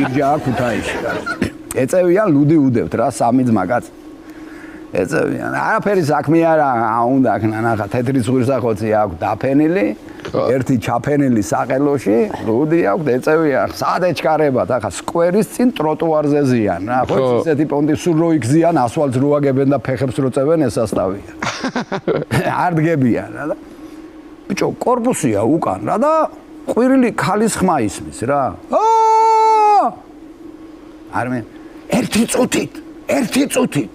ირჯა ქუთაისში. ეწევიან ლუდი უდევთ რა სამი ძმა კაც. ეწევიან. არაფერი საქმე არა, უნდა ნახა თეთრი ზღვირსახოცი აქვს დაფენილი, ერთი ჩაფენილი საყელოში, ლუდი აქვს, ეწევიან. სად ეჩქარებათ, ახლა სკვერის წინ ტროტუარზე ზიან რა. ხო ისეთი პონტი სულ რო იგზიან, ასფალტს რო აგებენ და ფეხებს რო წევენ, ესასწავია. არ დგებიან რა და ბიჭო, კორპუსია უკან რა და ყვირილი ქალის ხმა ისმის რა. არმე ერთი წუთით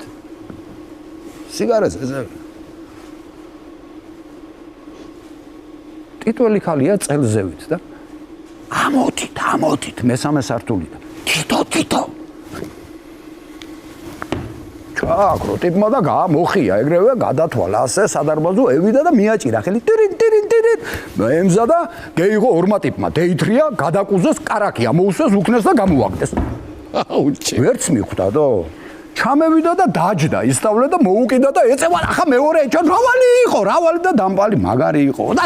სიგარეს ეძებ. ტიტველი ქალია წელზევით და ამოთით მესამე სართულიდან. თითო. ჩაკრო ტიპმა და გამოხია, ეგრევე გადათვალა ასე სადარბაზო ევიდა და მიაჭირა ხელი ტირინ. ემზადა გეიღო ორმა ტიპმა, დეითრია, გადაკუზეს, კარაკი ამოუსვეს, უკნეს და გამოაგდეს. ვერც მიხვდადო. ჩამევიდა და დაჯდა, ისწავლე და მოუკიდა და ეწევა, ახლა მეორე ეჩვენ, რავალი იყო, რავალი და დამპალი მაგარი იყო და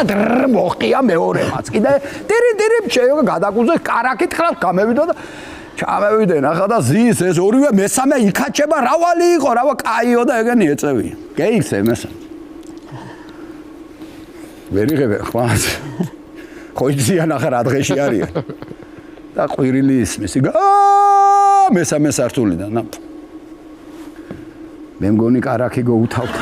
მოხია მეორემაც. კიდე ტირინ შეიღო, გადაკუზეს, კარაკით ხალხ გამევიდა და ჩამევიდნენ ახლა და ზის ეს ორივე მესამე იქაჩება, რავალი იყო, რავა კაიო და ეგენი ეწევია. გეიქცე მესამე. ვერ იღებენ ხმას. ხო იციან ახლა რა დღეში არიან. და ყვირილი ისმის. მესამე სართულიდან. მე მგონი კარაკი გოუთავდა.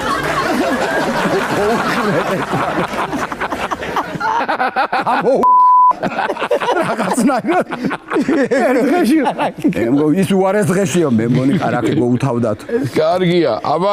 რაღაცნაირად დღეში. მე მგონი ის უარეს დღეშია, მე მგონი კარაკი გოუთავდათ. კარგია, აბა